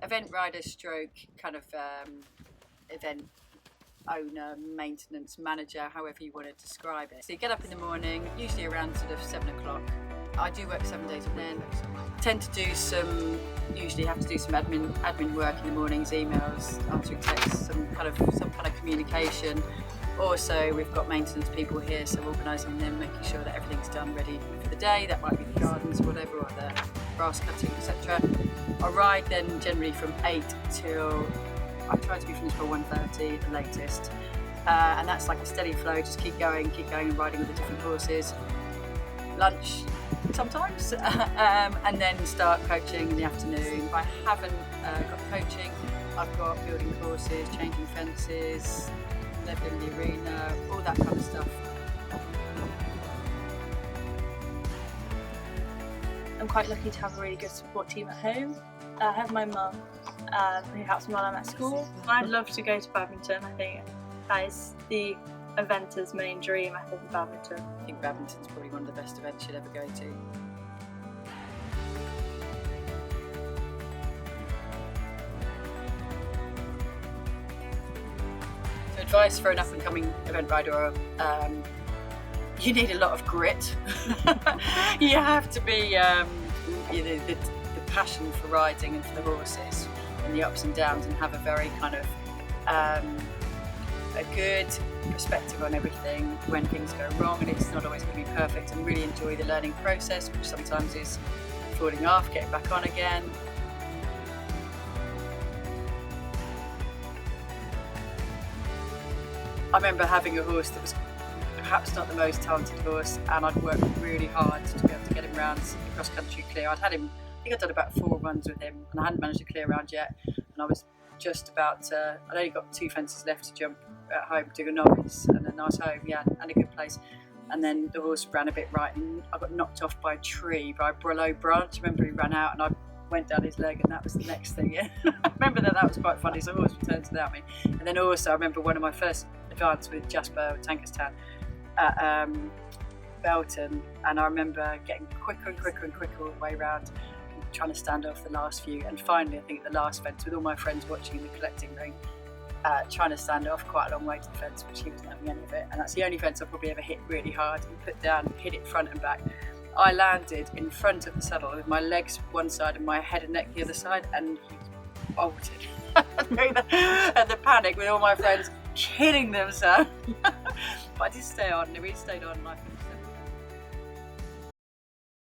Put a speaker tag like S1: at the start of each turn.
S1: Event rider stroke kind of event owner, maintenance manager, however you want to describe it. So you get up in the morning, usually around sort of 7 o'clock. I do work 7 days a week. Tend to do usually have to do some admin work in the mornings, emails, answering texts, some kind of communication. Also, we've got maintenance people here, so organising them, making sure that everything's done ready for the day. That might be the gardens or whatever, or the grass cutting, etc. I ride then generally from 8 till I try to be finished by 1:30 at the latest, and that's like a steady flow. Just keep going and riding with the different horses. Lunch sometimes, and then start coaching in the afternoon. If I haven't got coaching, I've got building courses, changing fences, leveling the arena, all that kind of stuff.
S2: I'm quite lucky to have a really good support team at home. I have my mum who helps me while I'm at school. I'd love to go to badminton. I think that is the eventer's main dream, I think, of badminton.
S1: I think badminton's probably one of the best events you'd ever go to. So advice for an up-and-coming event rider, you need a lot of grit. You have to be the passion for riding and for the horses and the ups and downs, and have a very kind of a good perspective on everything when things go wrong, and it's not always going to be perfect, and really enjoy the learning process, which sometimes is falling off, getting back on again. I remember having a horse that was perhaps not the most talented horse, and I'd worked really hard to be able to get him round cross country clear. I think I'd done about 4 runs with him, and I hadn't managed to clear around yet, and I was just about to, I'd only got 2 fences left to jump at home, to a novice and a nice home, and a good place. And then the horse ran a bit right, and I got knocked off by a tree, by a Brillo branch. I remember he ran out, and I went down his leg, and that was the next thing. I remember that was quite funny, so the horse returned without me. And then also I remember one of my first advance with Jasper Tankerstown at Belton, and I remember getting quicker and quicker all the way around, trying to stand off the last few, and finally I think at the last fence, with all my friends watching in the collecting ring, trying to stand off quite a long way to the fence, which he wasn't having any of it, and that's the only fence I've probably ever hit really hard and put down, hit it front and back. I landed in front of the saddle with my legs one side and my head and neck the other side, and he bolted. And the panic with all my friends killing themselves. But I did stay on, and we stayed on, and I